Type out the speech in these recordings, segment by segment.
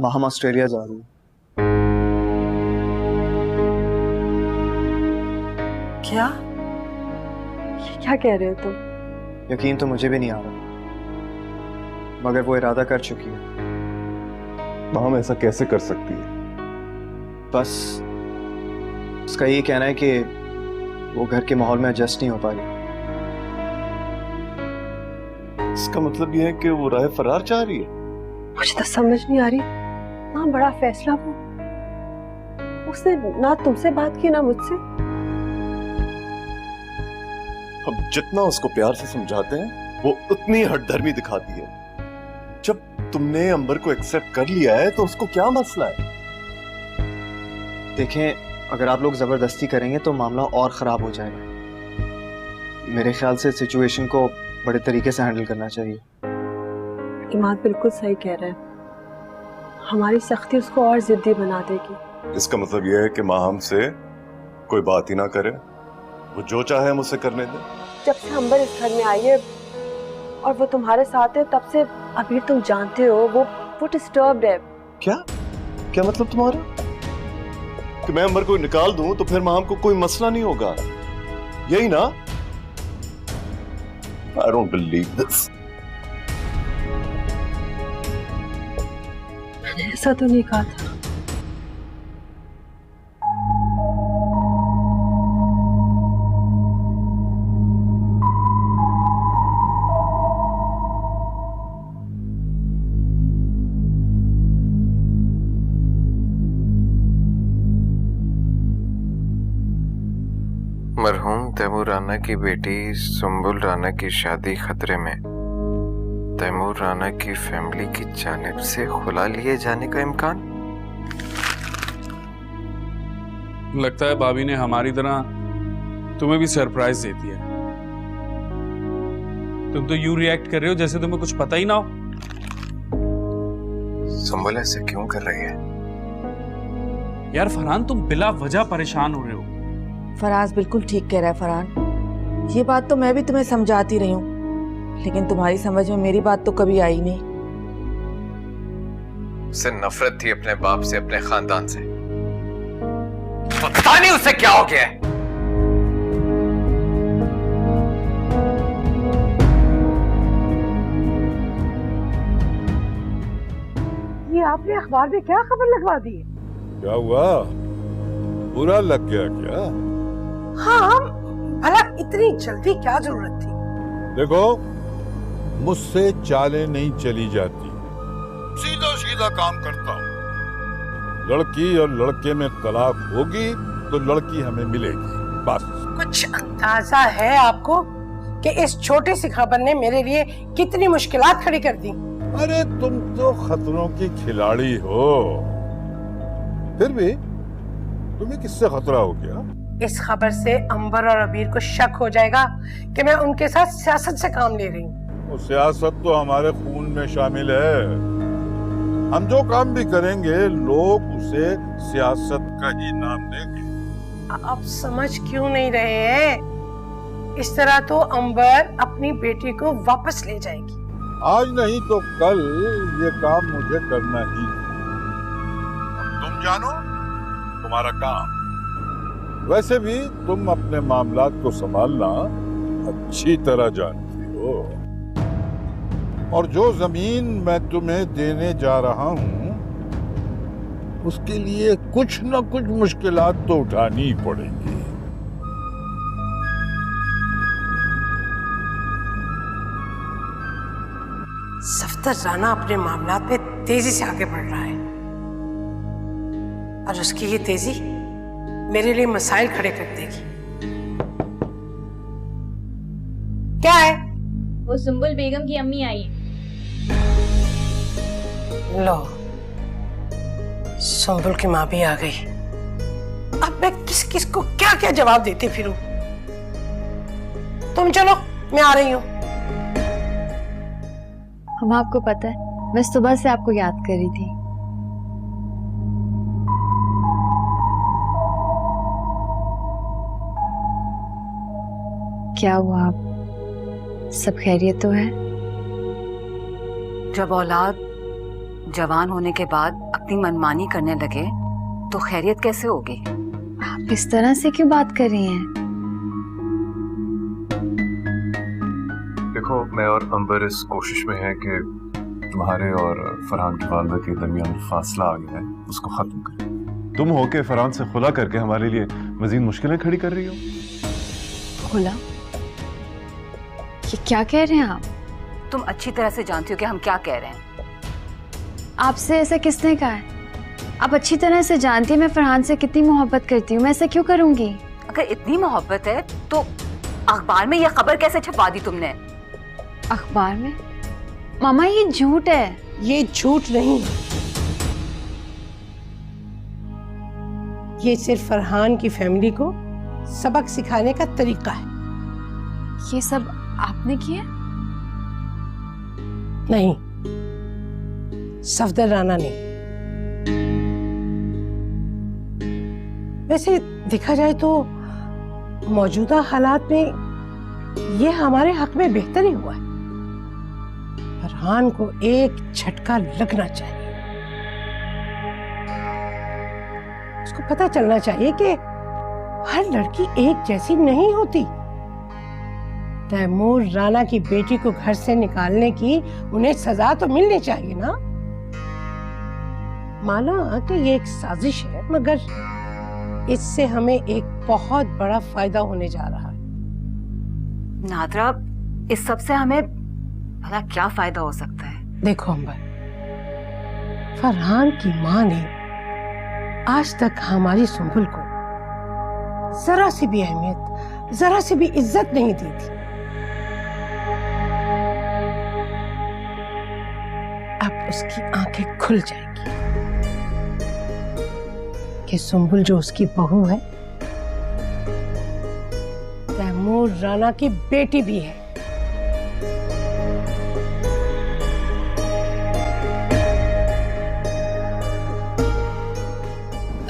माँ हम ऑस्ट्रेलिया जा रही हैं। क्या? क्या कह रहे हो तुम? यकीन तो मुझे भी नहीं आ रहा, मगर वो इरादा कर चुकी है। माम ऐसा कैसे कर सकती है? बस उसका ये कहना है कि वो घर के माहौल में एडजस्ट नहीं हो पा रही। इसका मतलब ये है कि वो राह फरार चाह रही है। मुझे तो समझ नहीं आ रही। ना बड़ा फैसला वो, उसने ना तुमसे बात की ना मुझसे। हम जितना उसको प्यार से समझाते हैं वो उतनी हठधर्मी दिखाती है। जब तुमने अंबर को एक्सेप्ट कर लिया है तो उसको क्या मसला है? देखें, अगर आप लोग जबरदस्ती करेंगे तो मामला और खराब हो जाएगा। मेरे ख्याल से सिचुएशन को बड़े तरीके से हैंडल करना चाहिए। इमाद बिल्कुल सही कह रहा है। हमारी सख्ती उसको और जिद्दी बना देगी। इसका मतलब यह है कि माँ हमसे कोई बात ही ना करे, वो जो चाहे हम उसे करने दें। जब से अंबर इस घर में आई है और वो तुम्हारे साथ है, तब से अभी तुम जानते हो वो डिस्टर्ब्ड है। क्या क्या मतलब तुम्हारा? कि मैं अंबर को निकाल दूं तो फिर माम को कोई मसला नहीं होगा, यही ना? I don't believe this. मैंने ऐसा तो नहीं कहा था। मरहूम तैमूर राना की बेटी सुंबुल राना की शादी खतरे में। तैमूर राना की फैमिली की जानिब से खुला लिए जाने का इम्कान। लगता है भाभी ने हमारी तरह तुम्हें भी सरप्राइज दे दिया। तुम तो यूं रिएक्ट कर रहे हो जैसे तुम्हें कुछ पता ही ना हो। सुंबुल ऐसे क्यों कर रही है? यार फरहान, तुम बिला वजह परेशान हो रहे हो। फराज बिल्कुल ठीक कह रहा है फरहान। ये बात तो मैं भी तुम्हें समझाती रही हूँ, लेकिन तुम्हारी समझ में मेरी बात तो कभी आई नहीं। उसे नफरत थी अपने बाप से, अपने खानदान से। पता नहीं उसे क्या हो गया है। ये आपने अखबार में क्या खबर लगवा दी? क्या हुआ? बुरा लग गया क्या? हाँ, भला इतनी जल्दी क्या जरूरत थी? देखो, मुझसे चालें नहीं चली जाती, सीधा सीधा काम करता हूँ। लड़की और लड़के में तलाक होगी तो लड़की हमें मिलेगी, बस। कुछ अंदाजा है आपको कि इस छोटी सी खबर ने मेरे लिए कितनी मुश्किलात खड़ी कर दी? अरे तुम तो खतरों की खिलाड़ी हो, फिर भी तुम्हें किससे खतरा हो गया? इस खबर से अंबर और अबीर को शक हो जाएगा कि मैं उनके साथ सियासत से काम ले रही हूँ। वो सियासत तो हमारे खून में शामिल है। हम जो काम भी करेंगे लोग उसे सियासत का ही नाम देंगे। आप समझ क्यों नहीं रहे हैं? इस तरह तो अंबर अपनी बेटी को वापस ले जाएगी। आज नहीं तो कल ये काम मुझे करना ही है। तुम जानो तुम्हारा काम। वैसे भी तुम अपने मामलात को संभालना अच्छी तरह जानती हो, और जो जमीन मैं तुम्हें देने जा रहा हूं उसके लिए कुछ न कुछ मुश्किलात तो उठानी ही पड़ेगी। सफदर राना अपने मामलात में तेजी से आगे बढ़ रहा है और उसकी ये तेजी मेरे लिए मसाइल खड़े कर देगी। क्या है? वो सुंबुल बेगम की अम्मी आई है। लो, सुंबुल की माँ भी आ गई। अब मैं किस किस को क्या क्या जवाब देती फिरूं? तुम चलो, मैं आ रही हूँ। हम आपको पता है, मैं सुबह से आपको याद कर रही थी। क्या हुआ, आप सब खैरियत तो है? जब औलाद जवान होने के बाद इतनी मनमानी करने लगे तो खैरियत कैसे होगी? आप इस तरह से क्यों बात कर रही हैं? देखो, मैं और अंबर इस कोशिश में है कि तुम्हारे और फरहान की वालदा के दरमियान फासला आ गया है, उसको खत्म करें। तुम होके फरहान से खुला करके हमारे लिए मजीद मुश्किलें खड़ी कर रही हो। खुला? ये क्या कह रहे हैं आप? तुम अच्छी तरह से जानती हो कि हम क्या कह रहे हैं। आपसे ऐसा किसने कहा है? आप अच्छी तरह से जानती हैं मैं फरहान से कितनी मोहब्बत करती हूँ, मैं ऐसा क्यों करूंगी? अगर इतनी मोहब्बत है तो अखबार में यह खबर कैसे छपवा दी तुमने? अखबार में? मामा ये झूठ है। ये झूठ नहीं, ये सिर्फ फरहान की फैमिली को सबक सिखाने का तरीका है। ये सब आपने किया? नहीं, सफदर राना ने। वैसे देखा जाए तो मौजूदा हालात में ये हमारे हक में बेहतर ही हुआ है। फरहान को एक झटका लगना चाहिए, उसको पता चलना चाहिए कि हर लड़की एक जैसी नहीं होती। तैमूर राना की बेटी को घर से निकालने की उन्हें सजा तो मिलनी चाहिए ना। माना कि ये एक साजिश है, मगर इससे हमें एक बहुत बड़ा फायदा होने जा रहा है। नादरा, इस सब से हमें भला क्या फायदा हो सकता है? देखो अंबर, फरहान की माँ ने आज तक हमारी सुंबुल को जरा सी भी अहमियत, जरा सी भी इज्जत नहीं दी थी। अब उसकी आंखें खुल जाएंगी कि सुंबुल जो उसकी बहू है, तैमूर राना की बेटी भी है।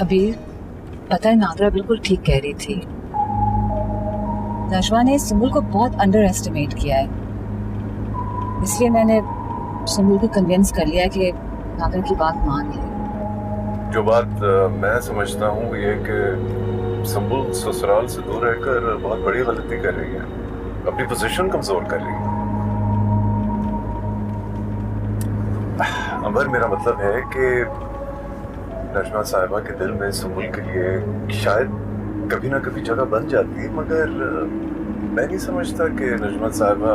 अबीर, पता है नादरा बिल्कुल ठीक कह रही थी। नजवा ने सुंबुल को बहुत अंडर एस्टिमेट किया है, इसलिए मैंने सुंबुल को कन्विंस कर लिया कि नादरा की बात मान ले। जो बात मैं समझता हूँ ये कि सुंबुल ससुराल से दूर रहकर बहुत बड़ी गलती कर रही है, अपनी पोजीशन कमजोर कर रही है। अंबर, मेरा मतलब है कि नजमा साहिबा के दिल में सुंबुल के लिए शायद कभी ना कभी जगह बन जाती है, मगर मैं नहीं समझता कि नजमा साहिबा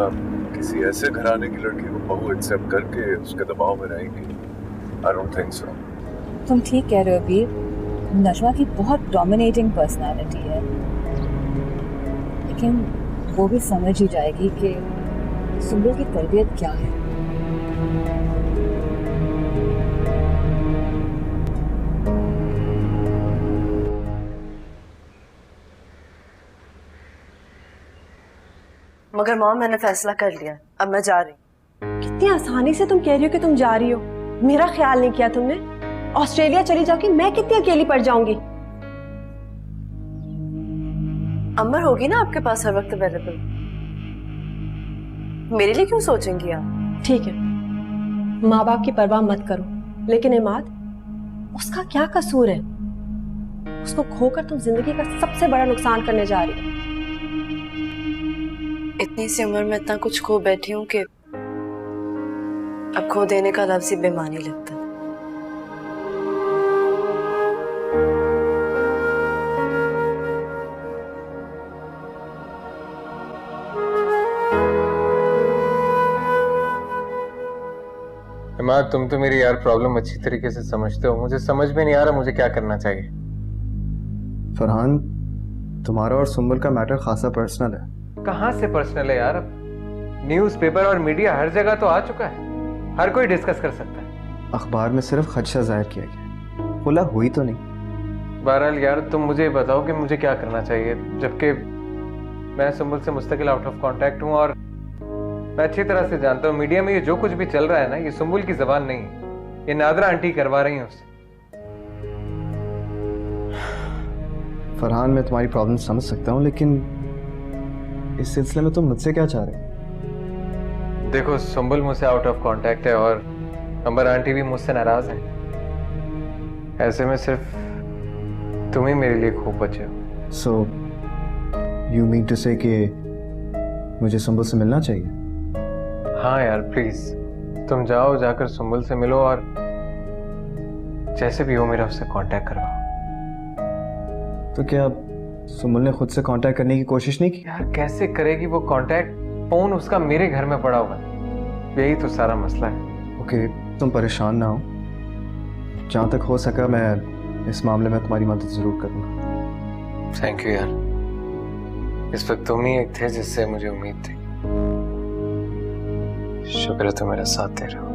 किसी ऐसे घराने की लड़की को बहू एक्सेप्ट करके उसके दबाव में रहेंगी। I don't think so. तुम ठीक कह रहे हो अबीर, नजमा की बहुत डोमिनेटिंग पर्सनालिटी है, लेकिन वो भी समझ ही जाएगी कि सुंबुल की तरबियत क्या है। मगर मॉम, मैंने फैसला कर लिया, अब मैं जा रही हूँ। कितनी आसानी से तुम कह रही हो कि तुम जा रही हो, मेरा ख्याल नहीं किया तुमने। ऑस्ट्रेलिया चली जाओगी, मैं कितनी अकेली पड़ जाऊंगी। अमर होगी ना आपके पास हर वक्त अवेलेबल, मेरे लिए क्यों सोचेंगी आप? ठीक है, माँ बाप की परवाह मत करो, लेकिन इमाद, उसका क्या कसूर है? उसको खोकर तुम जिंदगी का सबसे बड़ा नुकसान करने जा रही हो। इतनी सी उम्र में इतना कुछ खो बैठी हूँ कि अब खो देने का लफ्ज़ ही बेमानी लगता है। इमाद, तुम तो मेरी यार प्रॉब्लम अच्छी तरीके से समझते हो, मुझे समझ में नहीं आ रहा मुझे क्या करना चाहिए। फरहान, तुम्हारा और सुंबुल का मैटर खासा पर्सनल है। कहाँ से पर्सनल है यार? अब न्यूज़पेपर और मीडिया हर जगह तो आ चुका है, हर कोई डिस्कस कर सकता है। अखबार में सिर्फ खदशा जाहिर किया गया, खुला हुई तो नहीं। बहरहाल यार, तुम मुझे बताओ कि मुझे क्या करना चाहिए, जबकि मैं सुंबुल से मुस्तकिल आउट ऑफ कांटेक्ट हूँ और मैं अच्छी तरह से जानता हूँ मीडिया में ये जो कुछ भी चल रहा है ना, ये सुंबुल की जबान नहीं है, ये नादरा आंटी करवा रही हैं उससे। फरहान, मैं तुम्हारी प्रॉब्लम समझ सकता हूँ, लेकिन इस सिलसिले में तुम मुझसे क्या चाह रहे हो? देखो, सुंबुल मुझसे आउट ऑफ कांटेक्ट है और अंबर आंटी भी मुझसे नाराज है। ऐसे में सिर्फ तुम ही मेरे लिए खूब बचे हो। So, you mean to say कि मुझे सुंबल से मिलना चाहिए? हाँ यार प्लीज, तुम जाओ, जाकर सुंबल से मिलो और जैसे भी हो मेरा उससे कांटेक्ट करवाओ। तो क्या सुंबल ने खुद से कांटेक्ट करने की कोशिश नहीं की? यार कैसे करेगी वो कांटेक्ट? फोन उसका मेरे घर में पड़ा हुआ है, यही तो सारा मसला है। ओके, तुम परेशान ना हो, जहाँ तक हो सका मैं इस मामले में तुम्हारी मदद जरूर करूँगा। थैंक यू यार, इस वक्त तुम ही एक थे जिससे मुझे उम्मीद थी। शुक्र है तुम मेरा साथ दे रहे हो।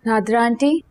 नादरा आंटी,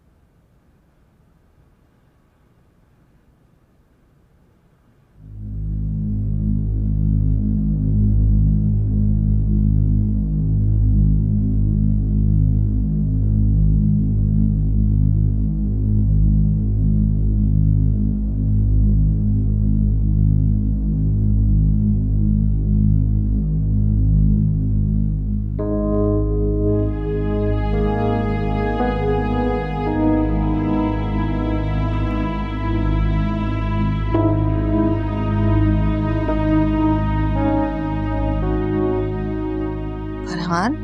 फरहान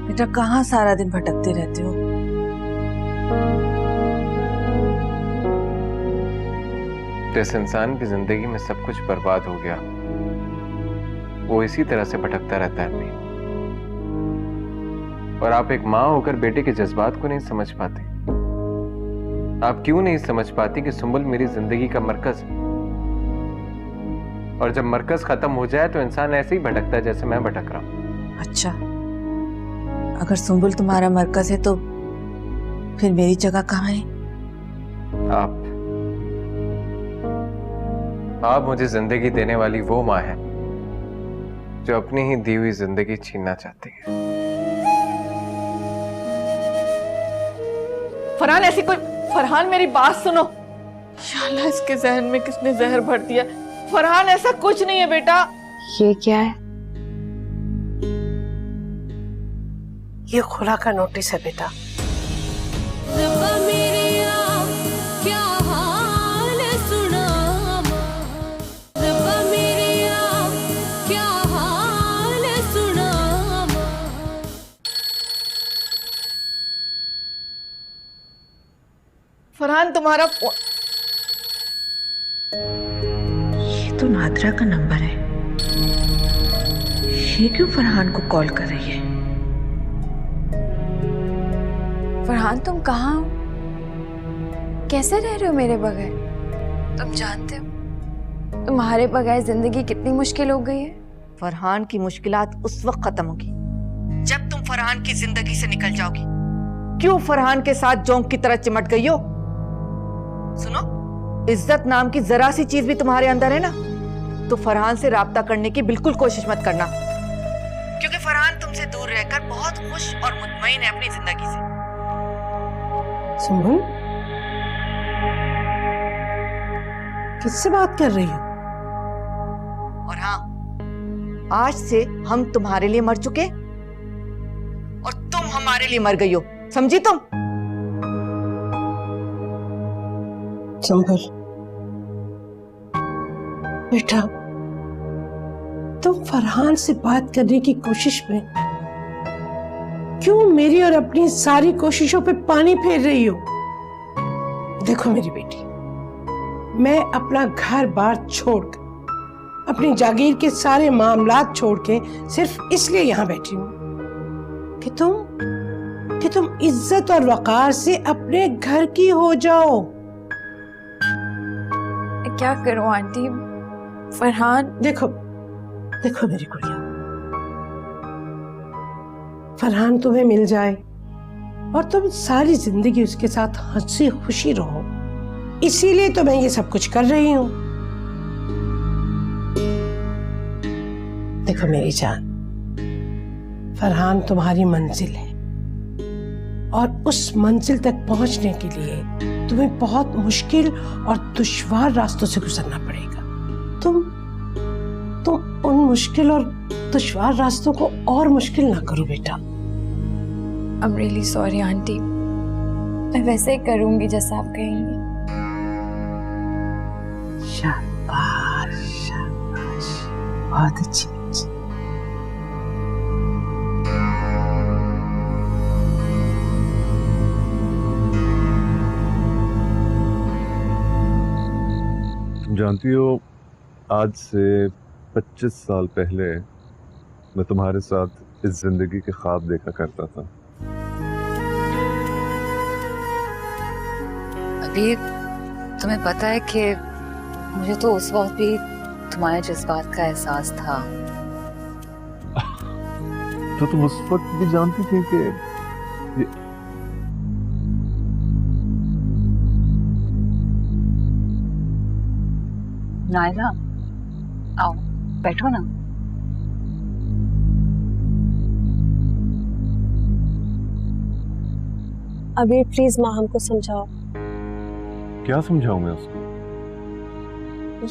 बेटा, कहाँ सारा दिन भटकते रहते हो? जिस इंसान की जिंदगी में सब कुछ बर्बाद हो गया वो इसी तरह से भटकता रहता है अम्मी। और आप एक माँ होकर बेटे के जज्बात को नहीं समझ पाते। आप क्यों नहीं समझ पाती कि सुंबल मेरी जिंदगी का मरकज है, और जब मरकज खत्म हो जाए तो इंसान ऐसे ही भटकता है जैसे मैं भटक रहा हूं। अच्छा, अगर सुंबुल तुम्हारा मरकज है तो फिर मेरी जगह कहाँ है? आप मुझे जिंदगी देने वाली वो माँ है जो अपनी ही दी हुई जिंदगी छीनना चाहती है। फरहान ऐसी कोई, फरहान मेरी बात सुनो। शाला इसके जहन में किसने जहर भर दिया? फरहान ऐसा कुछ नहीं है बेटा। ये क्या है? ये खुला का नोटिस है बेटा। फरहान तुम्हारा ये तो नादरा का नंबर है। ये क्यों फरहान को कॉल कर रही है? फरहान तुम कहाँ हो? कैसे रह रहे हो मेरे बगैर? तुम जानते हो तुम्हारे बगैर जिंदगी कितनी मुश्किल हो गई है। फरहान की मुश्किलात उस वक्त खत्म होगी जब तुम फरहान की जिंदगी से निकल जाओगी। क्यों फरहान के साथ जोंक की तरह चिमट गई हो? सुनो, इज्जत नाम की जरा सी चीज भी तुम्हारे अंदर है ना, तो फरहान से राब्ता करने की बिल्कुल कोशिश मत करना, क्योंकि फरहान तुमसे दूर रहकर बहुत खुश और मुतमईन है अपनी जिंदगी से। सुंबुल, किससे बात कर रही हो? और हाँ, आज से हम तुम्हारे लिए मर चुके और तुम हमारे लिए मर गई हो, समझी तुम? सुंबुल बेटा, तुम फरहान से बात करने की कोशिश में क्यों मेरी और अपनी सारी कोशिशों पे पानी फेर रही हो? देखो मेरी बेटी, मैं अपना घर बार छोड़कर, अपनी जागीर के सारे मामलात छोड़ के सिर्फ इसलिए यहाँ बैठी हूँ कि तुम इज्जत और वकार से अपने घर की हो जाओ। क्या करूं आंटी? फरहान, देखो मेरी गुड़िया, फरहान तुम्हें मिल जाए और तुम सारी जिंदगी उसके साथ हंसी खुशी रहो, इसीलिए तो मैं ये सब कुछ कर रही हूं। देखो मेरी जान, फरहान तुम्हारी मंजिल है और उस मंजिल तक पहुंचने के लिए तुम्हें बहुत मुश्किल और दुश्वार रास्तों से गुजरना पड़ेगा। तुम उन मुश्किल और दुश्वार रास्तों को और मुश्किल ना करो बेटा। I am really sorry aunty, मैं वैसे ही करूंगी जैसा आप कहेंगी। शाबाश शाबाश, बहुत अच्छी। तुम जानती हो, आज से 25 साल पहले मैं तुम्हारे साथ इस जिंदगी के ख्वाब देखा करता था। अभी तुम्हें पता है कि मुझे तो उस वक्त भी तुम्हारे जज्बात का एहसास था। तो तुम उस वक्त भी जानती थी कि नायला, आओ बैठो ना। अबीर प्लीज माँ हमको समझाओ। क्या समझाऊं मैं उसको?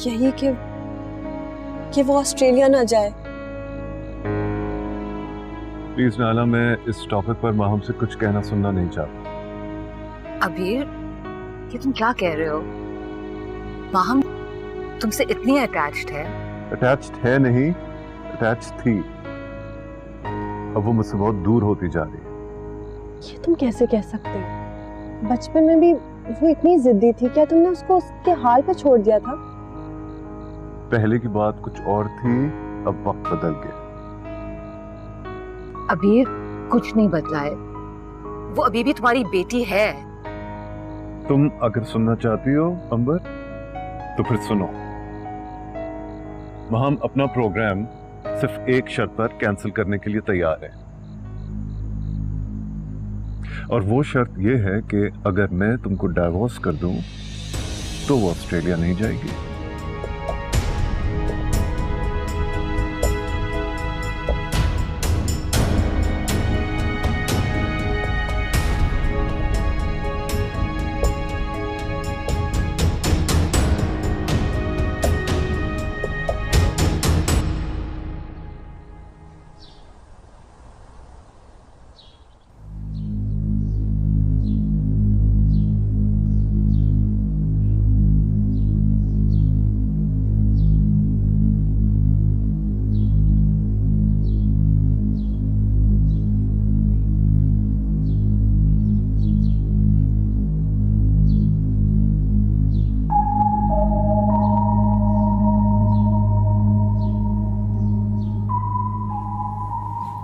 यही कि वो ऑस्ट्रेलिया ना जाए। प्लीज नाला, मैं इस टॉपिक पर माहम से कुछ कहना सुनना नहीं चाहता। अबीर, ये तुम क्या कह रहे हो? माहम तुमसे इतनी अटैच्ड है? अटैच्ड है नहीं, अटैच्ड थी। अब वो मुझसे बहुत दूर होती जा रही है। ये तुम कैसे कह सकते हो? बचपन में भी वो इतनी जिद्दी थी, क्या तुमने उसको उसके हाल पे छोड़ दिया था? पहले की बात कुछ और थी, अब वक्त बदल गया। अबीर, कुछ नहीं बदला है, वो अभी भी तुम्हारी बेटी है। तुम अगर सुनना चाहती हो अंबर, तो फिर सुनो। हम अपना प्रोग्राम सिर्फ एक शर्त पर कैंसिल करने के लिए तैयार है, और वो शर्त ये है कि अगर मैं तुमको डाइवोर्स कर दूं तो वो ऑस्ट्रेलिया नहीं जाएगी।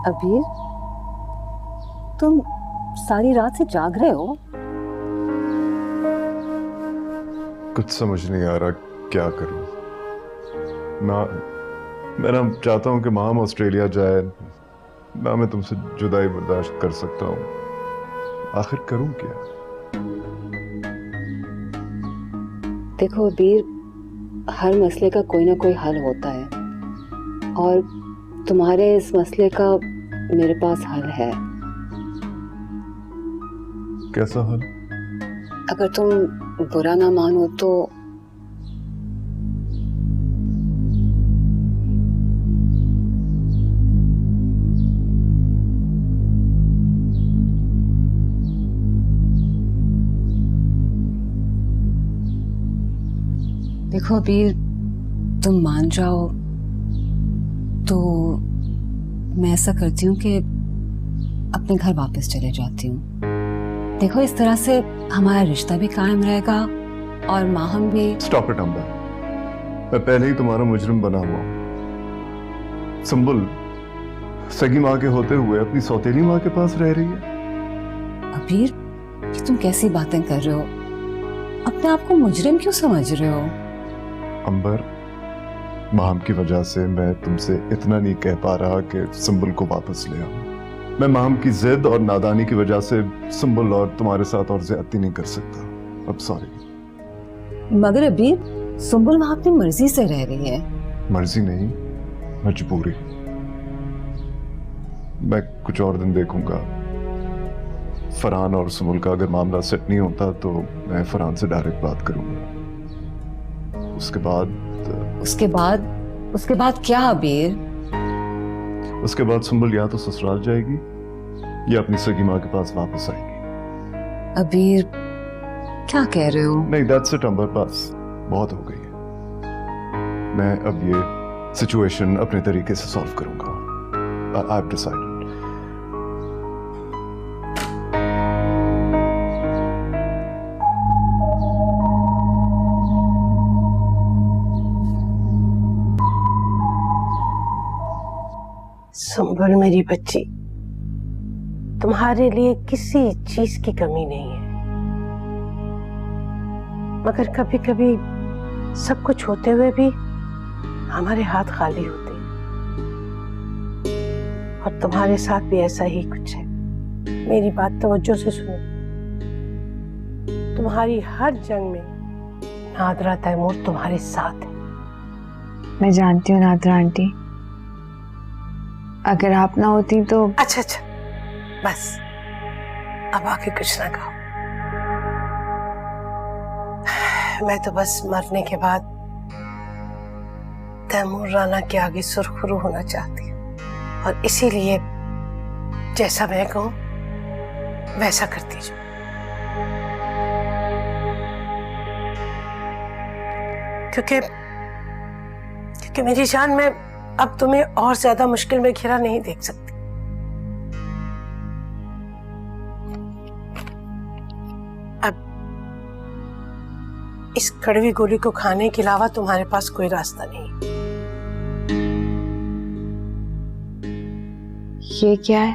अबीर, तुम सारी रात से जाग रहे हो? कुछ समझ नहीं आ रहा क्या करूं। मैं ना चाहता हूं कि माम ऑस्ट्रेलिया जाए, ना मैं तुमसे जुदाई बर्दाश्त कर सकता हूं। आखिर करूं क्या? देखो अबीर, हर मसले का कोई ना कोई हल होता है, और तुम्हारे इस मसले का मेरे पास हल है। कैसा हल? अगर तुम बुरा ना मानो तो देखो अबीर, तुम मान जाओ तो मैं ऐसा करती हूँ कि अपने घर वापस चले जाती हूँ। देखो, इस तरह से हमारा रिश्ता भी कायम रहेगा और माहम भी। स्टॉप इट अंबर, मैं पहले ही तुम्हारा मुजरिम बना हुआ हूँ। संबुल सगी माँ के होते हुए अपनी सौतेली माँ के पास रह रही है। अबीर, ये तुम कैसी बातें कर रहे हो? अपने आप को मुजरिम क्यों समझ रहे हो? अंबर, माहम की वजह से मैं तुमसे इतना नहीं कह पा रहा कि संबुल को वापस ले आओ। मैं माहम की जिद और नादानी की वजह से संबुल और तुम्हारे साथ और ज्यादती नहीं कर सकता। अब सॉरी। मगर अबीर, संबुल वहां अपनी मर्जी से रह रही है। मर्जी नहीं, मजबूरी। मैं कुछ और दिन देखूंगा। फरहान और संबुल का अगर मामला सेट नहीं होता तो मैं फरहान से डायरेक्ट बात करूंगा। उसके बाद क्या अबीर? उसके बाद संबुल या तो ससुराल जाएगी ये अपनी सगी माँ के पास वापस आएगी। अबीर, क्या कह रहे हो? नहीं, दैट्स इट अंबर, बस बहुत हो गई है। मैं अब ये सिचुएशन अपने तरीके से सॉल्व करूंगा। I have decided. संभल मेरी बच्ची, तुम्हारे लिए किसी चीज की कमी नहीं है, मगर कभी कभी सब कुछ होते हुए भी हमारे हाथ खाली होते हैं, और तुम्हारे साथ भी ऐसा ही कुछ है। मेरी बात तवज्जो से सुनो। तुम्हारी हर जंग में नादरा तैमूर तुम्हारे साथ है। मैं जानती हूँ नादरा आंटी, अगर आप ना होती तो। अच्छा, बस अब आके कुछ ना कहो। मैं तो बस मरने के बाद तैमूर राना के आगे सुरखरू होना चाहती हूँ, और इसीलिए जैसा मैं कहूँ वैसा करती जाओ। क्योंकि मेरी जान, मैं अब तुम्हें और ज्यादा मुश्किल में घिरा नहीं देख सकती। अब इस कड़वी गोली को खाने के अलावा तुम्हारे पास कोई रास्ता नहीं। ये क्या है?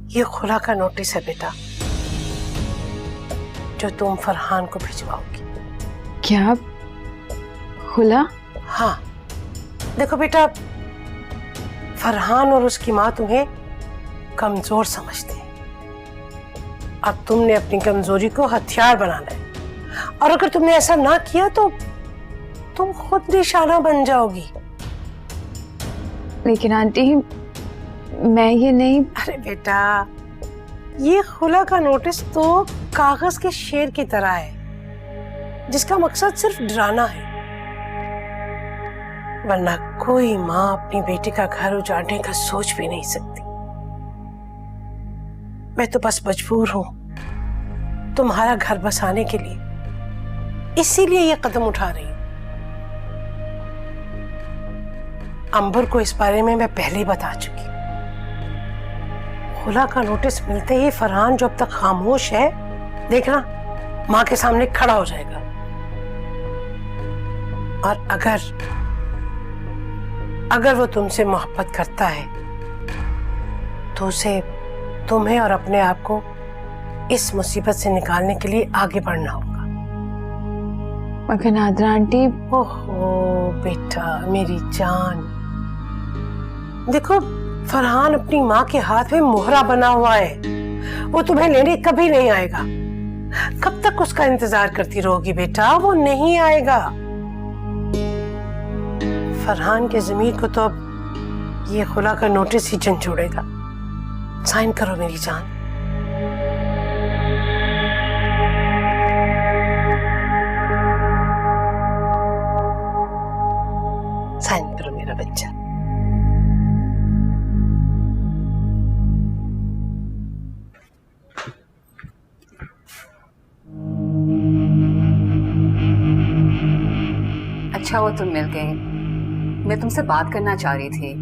ये खुला का नोटिस है बेटा, जो तुम फरहान को भिजवाओगी। क्या? खुला? हाँ, देखो बेटा, फरहान और उसकी माँ तुम्हें कमजोर समझते हैं, अब तुमने अपनी कमजोरी को हथियार बनाना है, और अगर तुमने ऐसा ना किया तो तुम खुद निशाना बन जाओगी। लेकिन आंटी, मैं ये नहीं। अरे बेटा, ये खुला का नोटिस तो कागज के शेर की तरह है, जिसका मकसद सिर्फ डराना है, वरना कोई माँ अपनी बेटी का घर उजाड़ने का सोच भी नहीं सकती। मैं तो बस मजबूर हूं तुम्हारा घर बसाने के लिए, इसीलिए ये कदम उठा रही हूं। अंबर को इस बारे में मैं पहले ही बता चुकी। खुला का नोटिस मिलते ही फरहान जो अब तक खामोश है, देखना माँ के सामने खड़ा हो जाएगा, और अगर वो तुमसे मोहब्बत करता है तो उसे तुम्हें और अपने आप को इस मुसीबत से निकालने के लिए आगे बढ़ना होगा। मगर नादरा आंटी। ओहो बेटा, मेरी जान, देखो फरहान अपनी माँ के हाथ में मोहरा बना हुआ है, वो तुम्हें लेने कभी नहीं आएगा। कब तक उसका इंतजार करती रहोगी बेटा? वो नहीं आएगा। फरहान के ज़मीर को तो अब ये खुला का नोटिस ही झंझोड़ेगा। साइन करो मेरी जान। साइन करो मेरा बच्चा। अच्छा वो तुम मिल गए, मैं तुमसे बात करना चाह रही थी।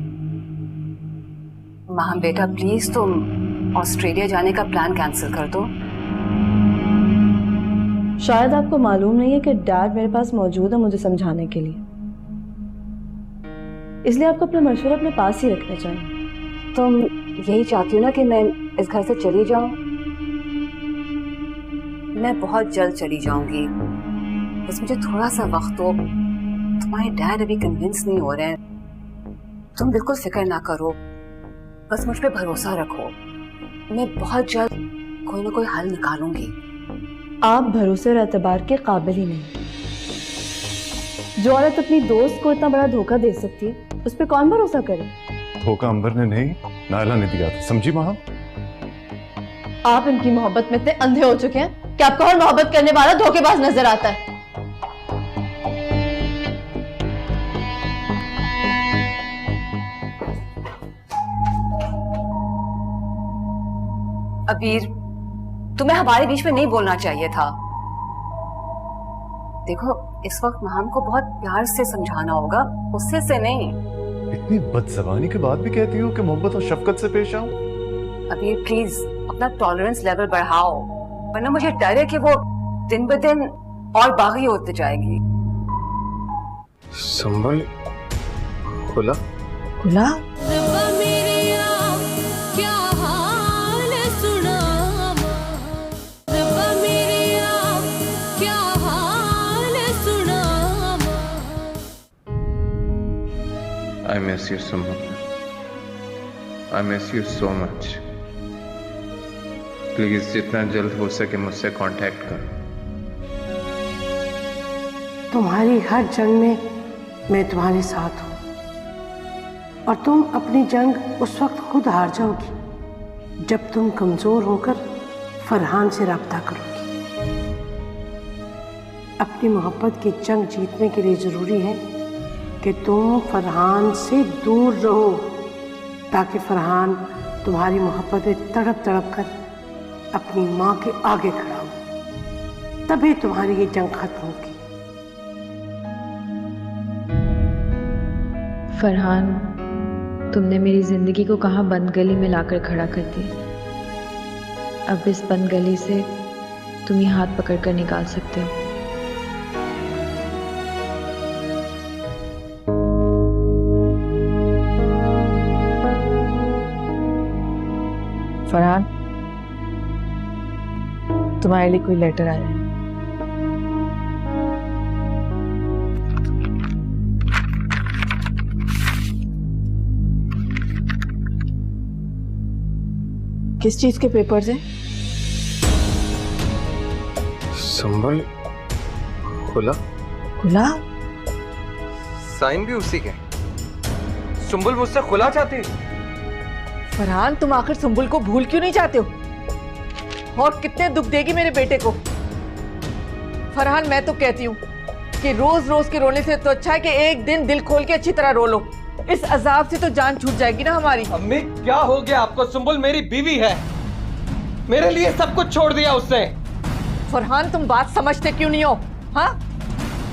माँ बेटा, प्लीज तुम ऑस्ट्रेलिया जाने का प्लान कैंसिल कर दो। शायद आपको मालूम नहीं है कि डैड मेरे पास मौजूद है मुझे समझाने के लिए, इसलिए आपको अपना मशवरा अपने पास ही रखना चाहिए। तुम यही चाहती हो ना कि मैं इस घर से चली जाऊं? मैं बहुत जल्द चली जाऊंगी, बस मुझे थोड़ा सा वक्त दो। तुम्हारे डैड अभी कन्विंस नहीं हो रहे हैं। तुम बिल्कुल फिक्र ना करो, बस मुझ पे भरोसा रखो। मैं बहुत जल्द कोई ना कोई हल निकालूंगी। आप भरोसे और एतबार के काबिल ही नहीं। जो औरत अपनी दोस्त को इतना बड़ा धोखा दे सकती है, उस पर कौन भरोसा करे? धोखा अंबर ने नहीं, नायला ने दिया था, समझी माँ? आप इनकी मोहब्बत में इतने अंधे हो चुके हैं कि आपको हर मोहब्बत करने वाला धोखेबाज नजर आता है। अबीर, तुम्हें हमारे बीच में नहीं बोलना चाहिए था। देखो, इस वक्त महम को बहुत प्यार से समझाना होगा, गुस्से से नहीं। इतनी बदज़बानी के बाद भी कहती हो कि मोहब्बत और शफकत से पेश आऊं? अबीर प्लीज अपना टॉलरेंस लेवल बढ़ाओ, वरना मुझे डर है कि वो दिन ब दिन और बागी होते जाएगी। संभल खुला खुला I miss you, Sumbul. I miss you so much. Please जितना जल्द हो सके मुझसे कांटेक्ट करो। तुम्हारी हर जंग में मैं तुम्हारे साथ हूं और तुम अपनी जंग उस वक्त खुद हार जाओगी जब तुम कमजोर होकर फरहान से राब्ता करोगी। अपनी मोहब्बत की जंग जीतने के लिए जरूरी है कि तुम फरहान से दूर रहो, ताकि फरहान तुम्हारी मोहब्बत में तड़प तड़प कर अपनी माँ के आगे खड़ा हो, तभी तुम्हारी ये जंग खत्म होगी। फरहान, तुमने मेरी जिंदगी को कहाँ बंद गली में लाकर खड़ा कर दिया। अब इस बंद गली से तुम ही हाथ पकड़कर निकाल सकते हो। फरहान, तुम्हारे लिए कोई लेटर आया है। किस चीज के पेपर्स हैं? संभल खुला खुला? साइन भी उसी के। सुंबुल मुझसे खुला चाहती। फरहान, तुम आखिर सुंबुल को भूल क्यों नहीं चाहते हो? और कितने दुख देगी मेरे बेटे को? फरहान, मैं तो कहती हूँ कि रोज रोज के रोने से तो अच्छा है कि एक दिन दिल खोल के अच्छी तरह रो लो। इस अजाब से तो जान छूट जाएगी ना हमारी। अम्मी, क्या हो गया आपको? सुंबुल मेरी बीवी है, मेरे लिए सब कुछ छोड़ दिया उसने। फरहान, तुम बात समझते क्यों नहीं हो? हाँ,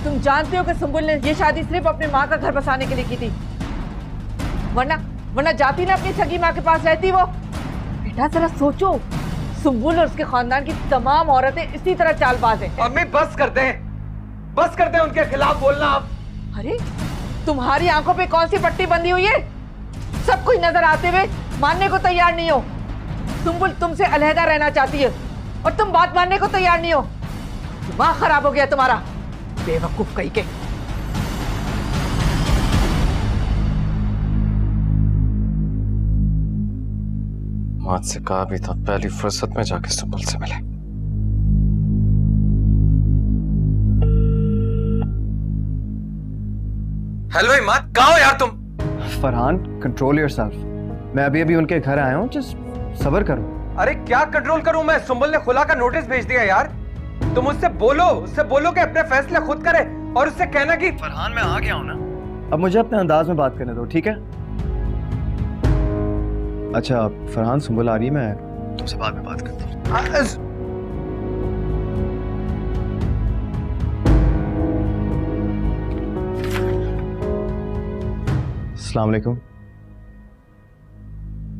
तुम जानते हो कि सुंबुल ने ये शादी सिर्फ अपनी माँ का घर बसाने के लिए की थी, वरना जाती ना अपनी सगी माँ के पास रहती वो। बेटा जरा सोचो, सुंबुल और उसके खानदान की तमाम औरतें इसी तरह चालबाज हैं। अम्मी बस करते हैं उनके खिलाफ बोलना आप। अरे, तुम्हारी आंखों पे कौन सी पट्टी बंधी हुई है? सब कुछ नजर आते हुए मानने को तैयार नहीं हो। सुंबुल तुमसे अलहदा रहना चाहती है और तुम बात मानने को तैयार नहीं हो। दिमाग खराब हो गया तुम्हारा, बेवकूफ कहीं के। माँ से कहा भी था पहली फुर्सत में जाके सुंबुल से मिले। हेलो इमाद, कहाँ हो यार तुम? Farhan, control yourself. मैं अभी उनके घर आया हूँ, जस्ट सब्र करो। अरे क्या कंट्रोल करूं मैं? सुंबुल ने खुला का नोटिस भेज दिया यार। तुम उससे बोलो कि अपने फैसले खुद करे और उससे कहना कि फरहान मैं आ गया हूँ ना, अब मुझे अपने अंदाज में बात करने दो, ठीक है? अच्छा फरहान, सुंबुल आ रही है, मैं तुमसे बाद में बात करता हूँ। अस्सलाम वालेकुम।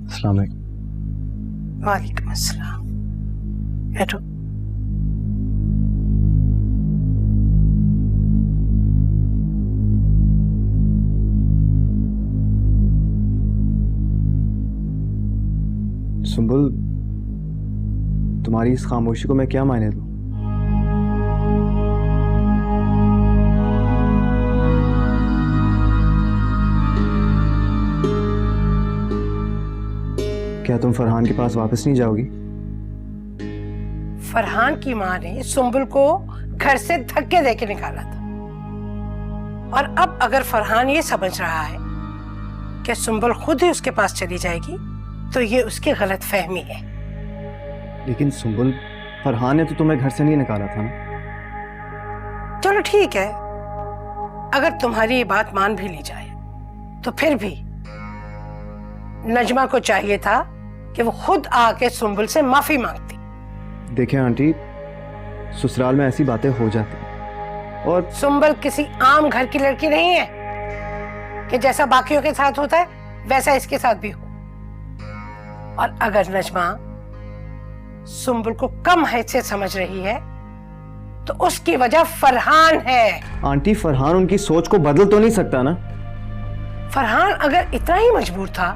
अस्सलाम वालेकुम। वालेकुम अस्सलाम। बैठो। सुंबुल, तुम्हारी इस खामोशी को मैं क्या मायने दूं? क्या तुम फरहान के पास वापस नहीं जाओगी? फरहान की माँ ने सुंबुल को घर से धक्के देके निकाला था, और अब अगर फरहान ये समझ रहा है कि सुंबुल खुद ही उसके पास चली जाएगी तो ये उसकी गलत फहमी है। लेकिन सुंबुल, फरहान ने तो तुम्हें घर से नहीं निकाला था ना? चलो ठीक है, अगर तुम्हारी ये बात मान भी ली जाए तो फिर भी नजमा को चाहिए था कि वो खुद आके सुंबुल से माफी मांगती। देखें आंटी, ससुराल में ऐसी बातें हो जाती हैं और सुंबुल किसी आम घर की लड़की नहीं है कि जैसा बाकियों के साथ होता है वैसा इसके साथ भी हो। और अगर नजमा सुंबुल को कम हैसियत समझ रही है तो उसकी वजह फरहान है। आंटी, फरहान उनकी सोच को बदल तो नहीं सकता ना। फरहान अगर इतना ही मजबूर था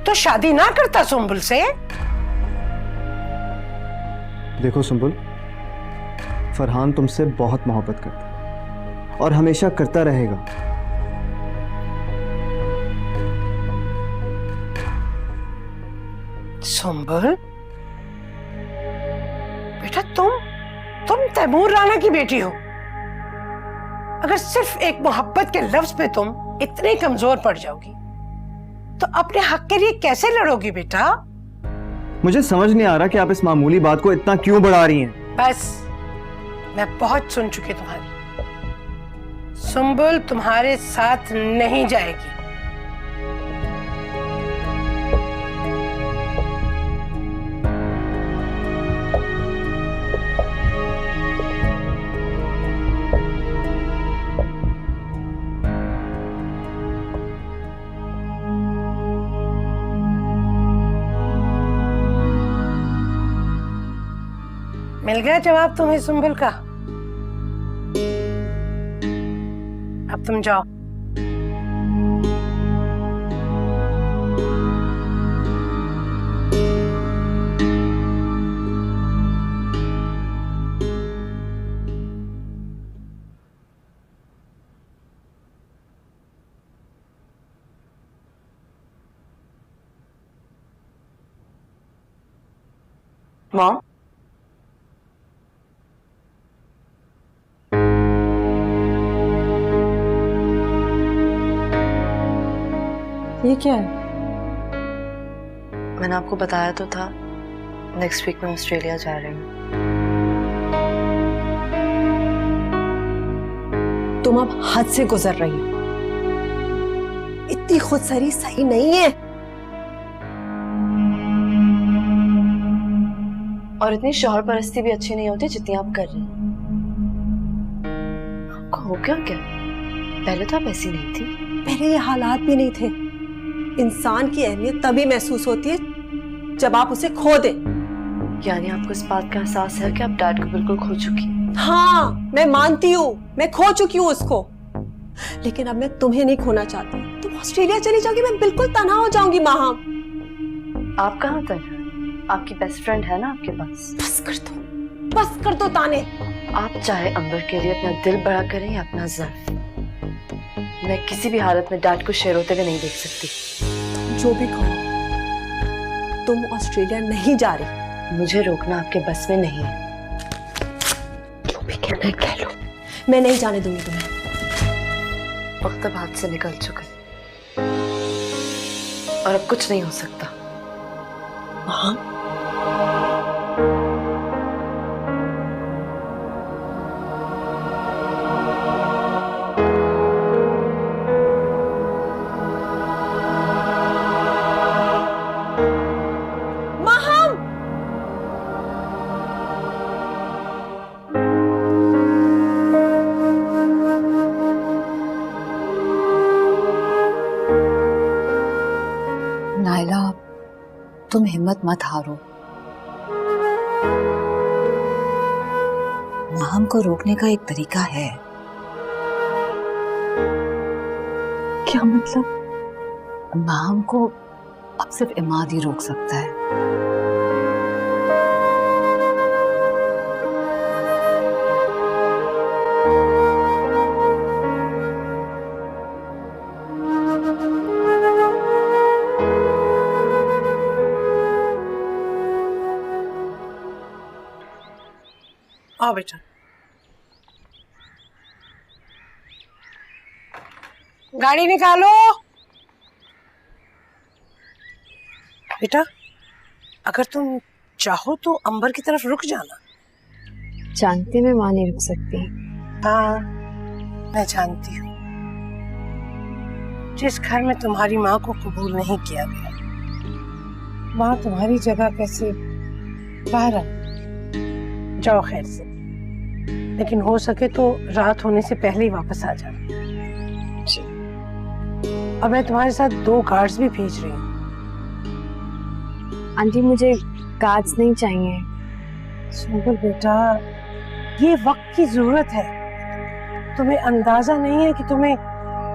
तो शादी ना करता सुंबुल से। देखो सुंबुल, फरहान तुमसे बहुत मोहब्बत करता है और हमेशा करता रहेगा। सुंबुल बेटा, तुम तैमूर राणा की बेटी हो। अगर सिर्फ एक मोहब्बत के लफ्ज पे तुम इतनी कमजोर पड़ जाओगी तो अपने हक के लिए कैसे लड़ोगी बेटा? मुझे समझ नहीं आ रहा कि आप इस मामूली बात को इतना क्यों बढ़ा रही हैं। बस, मैं बहुत सुन चुकी तुम्हारी। सुंबुल तुम्हारे साथ नहीं जाएगी। मिल गया जवाब तुम्हें सुंबुल का? अब तुम जाओ। मॉम, ये क्या है? मैंने आपको बताया तो था, नेक्स्ट वीक में ऑस्ट्रेलिया जा रही हूँ। तुम अब हद से गुजर रही हो। इतनी खुदसरी सही नहीं है। और इतनी शौहर परस्ती भी अच्छी नहीं होती जितनी आप कर रही हैं। आपको हो क्या? पहले तो आप ऐसी नहीं थी। पहले ये हालात भी नहीं थे। इंसान की अहमियत तभी महसूस होती है जब आप उसे खो दे। यानी आपको इस बात का एहसास है कि आप डैड को बिल्कुल खो चुकी हैं? हाँ, मैं मानती हूँ, मैं खो चुकी हूँ उसको। लेकिन अब मैं तुम्हें नहीं खोना चाहती। तुम ऑस्ट्रेलिया चली जाओगी, मैं बिल्कुल तन्हा हो जाऊंगी। माँ, आप कहाँ तन्हा? आपकी बेस्ट फ्रेंड है ना आपके पास। बस कर दो ताने। आप चाहे अंबर के लिए अपना दिल बड़ा करें या अपना ज़र्फ, मैं किसी भी हालत में डैड को शेर होते हुए नहीं देख सकती। जो भी कहो, तुम ऑस्ट्रेलिया नहीं जा रही। मुझे रोकना आपके बस में नहीं है। जो भी कहना है कह लो। मैं नहीं जाने दूंगी तुम्हें। वक्त अब हाथ से निकल चुका है और अब कुछ नहीं हो सकता। हाँ, नायला, तुम हिम्मत मत हारो। माहम को रोकने का एक तरीका है। क्या मतलब? माहम को अब सिर्फ इमाद ही रोक सकता है। आओ बेटा, गाड़ी निकालो। बेटा, अगर तुम चाहो तो अंबर की तरफ रुक जाना। जानती मैं मां नहीं रुक सकती। हाँ, मैं जानती हूँ। जिस घर में तुम्हारी माँ को कबूल नहीं किया गया, वहां तुम्हारी जगह कैसे बाहर आ जाओ खैर से, लेकिन हो सके तो रात होने से पहले ही वापस आ जाओ। और मैं तुम्हारे साथ 2 गार्ड्स भी भेज रही हूँ। आंटी मुझे गार्ड्स नहीं चाहिए। सुंबुल बेटा, ये वक्त की जरूरत है। तुम्हें अंदाजा नहीं है कि तुम्हें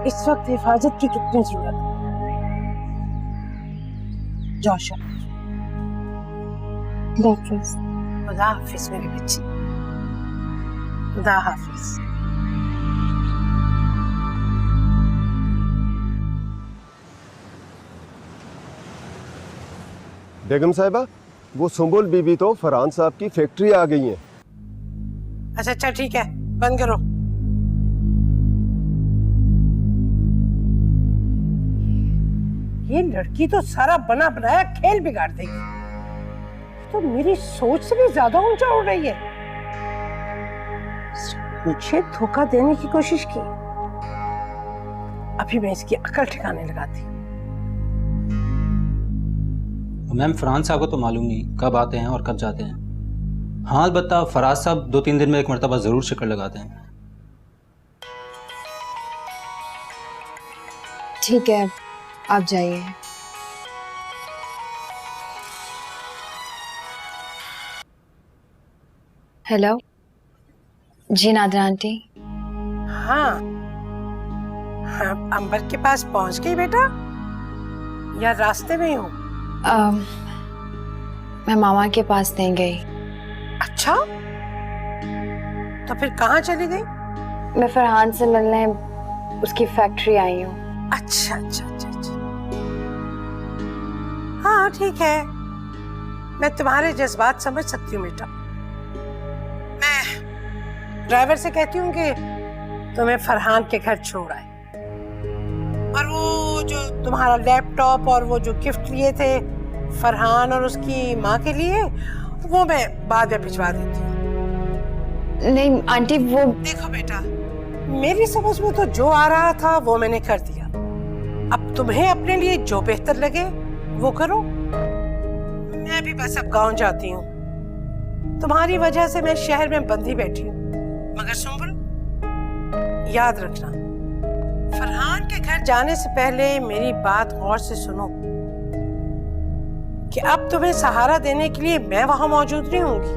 इस वक्त हिफाजत की कितनी जरूरत है। जाओ डॉक्टर्स, खुदा हाफिज मेरी बच्ची, खुदा हाफिज। बेगम साहिबा, वो सुंबुल बीबी तो फरहान साहब की फैक्ट्री आ गई हैं। अच्छा ठीक है, बंद करो। ये लड़की तो सारा बना बनाया खेल बिगाड़ देगी। तो मेरी सोच से भी ज्यादा ऊंचा उड़ रही है। मुझे धोखा देने की कोशिश की। अभी मैं इसकी अकल ठिकाने लगाती हूँ। मैम, फरहान साहब को तो मालूम नहीं कब आते हैं और कब जाते हैं। हाँ, अलबत्ता फराज साहब 2-3 दिन में एक मरतबा जरूर चक्कर लगाते हैं। ठीक है, आप जाइए। हेलो जी नादरा आंटी। हाँ, अंबर के पास पहुंच गई बेटा, या रास्ते में हूँ? मैं मामा के पास नहीं गई। अच्छा, तो फिर कहाँ चली गई? मैं फरहान से मिलने उसकी फैक्ट्री आई हूँ। अच्छा। हाँ ठीक है, मैं तुम्हारे जज्बात समझ सकती हूँ बेटा। मैं ड्राइवर से कहती हूँ कि तुम्हें फरहान के घर छोड़ आए, और वो जो तुम्हारा लैपटॉप और वो जो गिफ्ट लिए थे फरहान और उसकी माँ के लिए, वो मैं बाद में भिजवा देती हूँ। नहीं आंटी, वो देखो बेटा, मेरी समझ में तो जो आ रहा था वो मैंने कर दिया। अब तुम्हें अपने लिए जो बेहतर लगे वो करो। मैं भी बस अब गांव जाती हूँ। तुम्हारी वजह से मैं शहर में बंधी बैठी हूँ। मगर सुंबुल, याद रखना, फरहान के घर जाने से पहले मेरी बात गौर से सुनो कि अब तुम्हें सहारा देने के लिए मैं वहां मौजूद नहीं होंगी,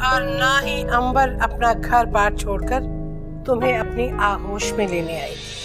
और ना ही अंबर अपना घर बार छोड़कर तुम्हें अपनी आगोश में लेने आएगी।